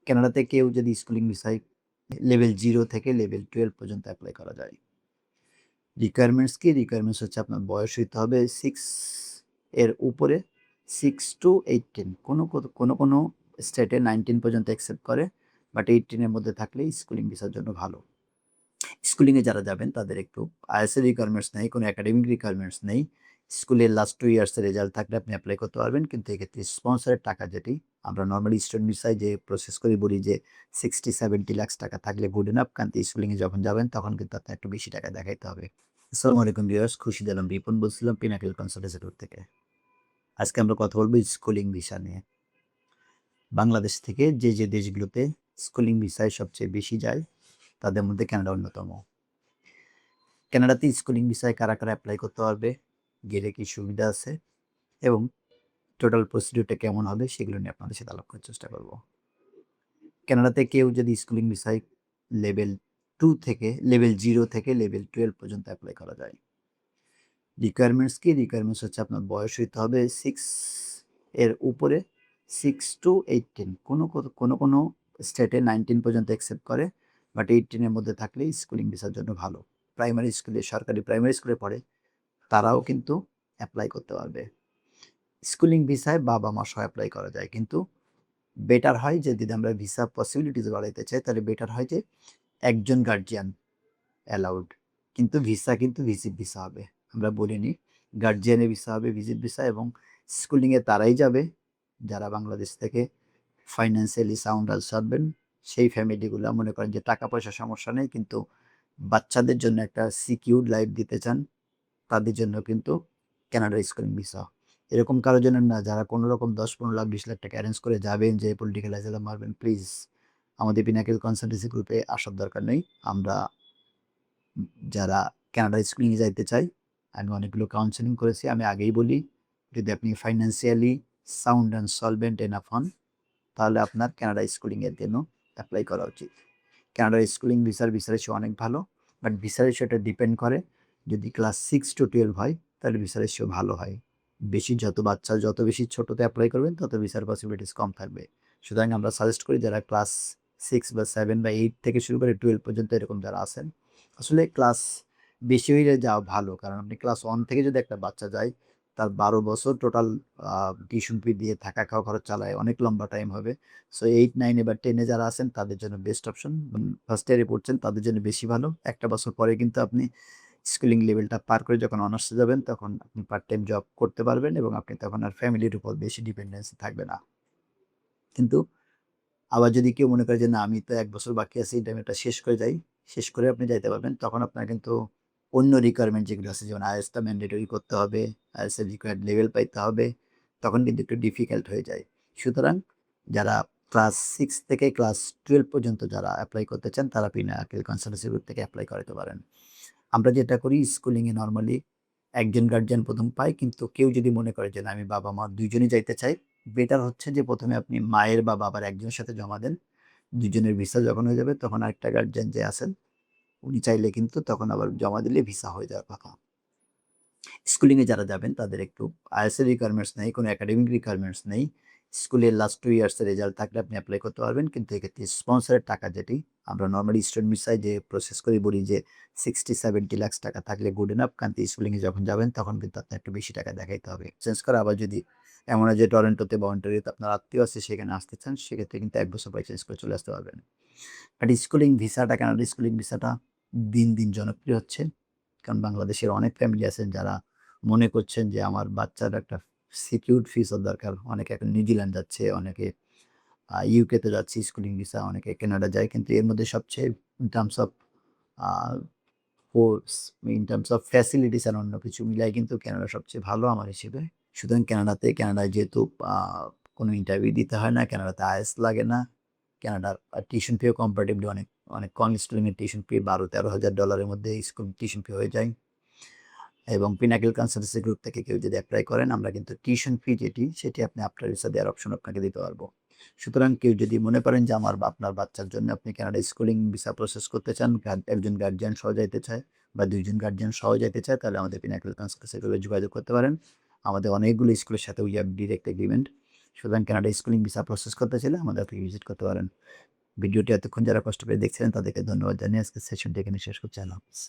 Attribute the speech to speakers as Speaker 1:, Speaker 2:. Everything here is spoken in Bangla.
Speaker 1: কানাডাতে কেউ যদি স্কুলিং ভিসায় লেভেল 0 থেকে লেভেল 12 পর্যন্ত এপ্লাই করা যায়। রিকোয়ারমেন্টস কি? রিকোয়ারমেন্টস হচ্ছে আপনার বয়স হইতে হবে 6 এর উপরে 6 to 18 কোনো স্টেটে 19 পর্যন্ত অ্যাকসেপ্ট করে। বাট 18 এর মধ্যে থাকলেই স্কুলিং ভিসার জন্য ভালো। স্কুলিংয়ে যারা যাবেন তাদের একটু IELTS এর রিকোয়ারমেন্টস নেই, কোনো একাডেমিক রিকোয়ারমেন্টস নেই। স্কুলের লাস্ট 2 ইয়ার্স এর রেজাল্ট থাকলে আপনি এপ্লাই করতে পারবেন। কিন্তু এক্ষেত্রে স্পন্সরের টাকা যেটি আমরা নরমালি স্টুডেন্ট ভিসায় যে প্রসেস করি বলি যে 60-70 লাখ টাকা থাকলে গুড এনাফ। কিন্তু স্কুলিংয়ে যখন যাবেন তখন কিন্তু আপনার একটু বেশি টাকা দেখাইতে হবে। আসসালামু আলাইকুম ভিউয়ার্স, খুরশিদ আলম রিপন বলছিলাম পিনাকেল কনসালটেন্সি গ্রুপ থেকে। আজকে আমরা কথা বলবো স্কুলিং ভিসা নিয়ে। বাংলাদেশ থেকে যে দেশগুলোতে স্কুলিং ভিসায় সবচেয়ে বেশি যায় তাদের মধ্যে কানাডা অন্যতম। কানাডাতে স্কুলিং ভিসায় কারা এপ্লাই করতে পারবে, গেলে কি সুবিধা আছে এবং টোটাল প্রসিডিউরটা কেমন হবে সেগুলো নিয়ে আপনাদের সাথে আলাপ করার চেষ্টা করব। কানাডাতে কেউ যদি স্কুলিং ভিসায় লেভেল 2 থেকে লেভেল 0 থেকে লেভেল 12 পর্যন্ত এপ্লাই করা যায়। রিকোয়ারমেন্টস কি? রিকোয়ারমেন্টস হচ্ছে আপনার বয়স হইতে হবে 6 এর উপরে 6 to 18 কোনো স্টেটে 19 পর্যন্ত অ্যাকসেপ্ট করে। বাট 18 এর মধ্যে থাকলেই স্কুলিং ভিসার জন্য ভালো। প্রাইমারি স্কুলে, সরকারি প্রাইমারি স্কুলে পড়ে তারাও কিন্তু এপ্লাই করতে পারবে। স্কুলিং ভিসায় বাবা-মা সহ এপ্লাই করা যায়। কিন্তু বেটার হয় যে যদি আমরা ভিসা পসিবিলিটিস বাড়াইতে চাই তাহলে বেটার হয় যে একজন গার্জিয়ান অ্যালাউড। কিন্তু ভিসা কিন্তু ভিজিট ভিসা হবে। আমরা বলিনি গার্জিয়ানের ভিসা হবে ভিজিট ভিসা এবং স্কুলিংয়ে তারাই যাবে যারা বাংলাদেশ থেকে ফাইন্যান্সিয়ালি সাউন্ড থাকবেন। সেই ফ্যামিলিগুলা মনে করেন যে টাকা পয়সার সমস্যা নেই কিন্তু বাচ্চাদের জন্য একটা সিকিউরড লাইফ দিতে চান, তাদের জন্য কিন্তু কানাডার স্কুলিং ভিসা। এরকম কারোর জন্য না যারা কোনো রকম 10-15 লাখ 20 লাখ টাকা অ্যারেঞ্জ করে যাবেন যে পলিটিক্যাল অ্যাসাইলাম মারবেন, প্লিজ আমাদের পিনাকেল কনসালটেন্সি গ্রুপে আসার দরকার নেই। আমরা যারা কানাডা স্কুলিংয়ে যাইতে চাই, আমি অনেকগুলো কাউন্সেলিং করেছি। আমি আগেই বলি যদি আপনি financially sound and solvent enough হন তাহলে আপনার কানাডা স্কুলিংয়ের জন্য অ্যাপ্লাই করা উচিত। কানাডার স্কুলিং ভিসার রেশিও অনেক ভালো। বাট ভিসা রেশিওটা ডিপেন্ড করে যদি ক্লাস 6 to 12 হয় তাহলে ভিসা রেশিও ভালো হয়। যত বেশি ছোটতে অ্যাপ্লাই করবেন তত ভিসার পসিবিলিটিস কম থাকবে। সুতরাং আমরা সাজেস্ট করি যারা ক্লাস 6 বা 7 বা 8 থেকে শুরু করে 12 পর্যন্ত এরকম যারা আছেন, আসলে ক্লাস বেশি হইলে যাওয়া ভালো। কারণ আপনি ক্লাস 1 থেকে যদি একটা বাচ্চা যায় তার 12 বছর টোটাল টিউশন ফি দিয়ে থাকা খাওয়া খরচ চালায় অনেক লম্বা টাইম হবে। সো 8, 9 বা 10 এ যারা আছেন তাদের জন্য বেস্ট অপশন। ফার্স্ট ইয়ারে পড়ছেন তাদের জন্য বেশি ভালো। একটা বছর পরে কিন্তু আপনি স্কুলিং লেভেলটা পার করে যখন অনার্সে যাবেন তখন আপনি পার্ট টাইম জব করতে পারবেন এবং আপনি তখন আর ফ্যামিলির উপর বেশি ডিপেন্ডেন্সি থাকবে না। কিন্তু আবার যদি কেউ মনে করে যে না আমি তো ১ বছর বাকি আছে এই টাইমে এটা শেষ করে যাই, শেষ করে আপনি যাইতে পারবেন। তখন আপনার কিন্তু অন্য রিকোয়ারমেন্ট যেগুলো আছে যেমন IELTS টা ম্যান্ডেটরি করতে হবে, IELTS এর রিকোয়ার্ড লেভেল পাইতে হবে। তখন কিন্তু একটু ডিফিকাল্ট হয়ে যায়। সুতরাং যারা ক্লাস 6 থেকে ক্লাস 12 পর্যন্ত যারা এপ্লাই করতে চান তারা পিনাকেল কনসালটেন্সি গ্রুপ থেকে এপ্লাই করাতে পারেন। আমরা যেটা করি স্কুলিংয়ে নরমালি একজন গার্জিয়ান ১ম পায়। কিন্তু কেউ যদি মনে করে যে না আমি বাবা-মা ২ জনই যাইতে চাই, বেটার হচ্ছে যে ১ম এ আপনি মায়ের বা বাবার একজনের সাথে জমা দেন। ২ জনের ভিসা যখন হয়ে যাবে তখন আরেকটা গার্জিয়ান যে আছেন উনি চাইলে কিন্তু তখন আবার জমা দিলে ভিসা হয়ে যাওয়ার কথা। স্কুলিংয়ে যারা যাবেন তাদের একটু IELTS এর রিকোয়ারমেন্টস নেই, কোনো একাডেমিক রিকোয়ারমেন্টস নেই। স্কুলের লাস্ট 2 ইয়ার্স এর রেজাল্ট থাকলে আপনি এপ্লাই করতে পারবেন। কিন্তু এক্ষেত্রে স্পন্সরের টাকা যেটি আমরা নরমালি স্টুডেন্ট ভিসায় যে প্রসেস করি বলি যে 60-70 লাখ টাকা থাকলে গুড এনাফ। কিন্তু স্কুলিংয়ে যখন যাবেন তখন কিন্তু আপনার একটু বেশি টাকা দেখাইতে হবে। চেঞ্জ করা আবার যদি এমন হয় যে টরন্টোতে বা অন্টারিওতে আপনার আত্মীয় আছে সেখানে আসতে চান সেক্ষেত্রে কিন্তু ১ বছর পরে চেঞ্জ করে চলে আসতে পারবেন। বাট স্কুলিং ভিসাটা কানাডা স্কুলিং ভিসাটা দিন জনপ্রিয় হচ্ছে। কারণ বাংলাদেশের অনেক ফ্যামিলি আছেন যারা মনে করছেন যে আমার বাচ্চার একটা সিকিউরড ফিসও দরকার। অনেকে এখন নিউজিল্যান্ড যাচ্ছে, অনেকে ইউকেতে যাচ্ছে স্কুলিং ভিসা, অনেকে কানাডা যায়। কিন্তু এর মধ্যে সবচেয়ে in terms of a course, in terms of facilities আর অন্য কিছু মিলায় কিন্তু কানাডা সবচেয়ে ভালো আমার হিসেবে। সুতরাং কানাডায় যেহেতু কোনো ইন্টারভিউ দিতে হয় না, কানাডাতে IELTS লাগে না। কানাডার টিউশন ফিও কম্পারেটিভলি অনেক কম। স্কুলিং এর টিউশন ফি $১২,000-১৩,০০০ এর মধ্যে স্কুল টিউশন ফি হয়ে যায়। এবং পিনাকেল কনসালটেন্সি গ্রুপ থেকে কেউ যদি এপ্লাই করেন আমরা কিন্তু টিউশন ফি সেটি আপনি আফটার ভিসা দেওয়ার অপশন আপনাকে দিতে পারবো। সুতরাং কেউ যদি মনে করেন যে আমার বা আপনার বাচ্চার জন্য আপনি কানাডা স্কুলিং ভিসা প্রসেস করতে চান, একজন গার্জিয়ান সহ যাইতে চায় বা ২ জন গার্জিয়ান সহ যাইতে চায় তাহলে আমাদের পিনাকেল কনসালটেন্সি গ্রুপে যোগাযোগ করতে পারেন। আমাদের অনেকগুলো স্কুলের সাথে উই হ্যাভ ডিরেক্ট এগ্রিমেন্ট। সুতরাং কানাডা স্কুলিং ভিসা প্রসেস করতে চাইলে আমাদের অফিসে ভিজিট করতে পারেন। ভিডিওটি এতক্ষণ যারা কষ্ট করে দেখছিলেন তাদেরকে ধন্যবাদ জানিয়ে আজকের সেশনটি এখানে শেষ করছি। আল্লাহ হাফেজ।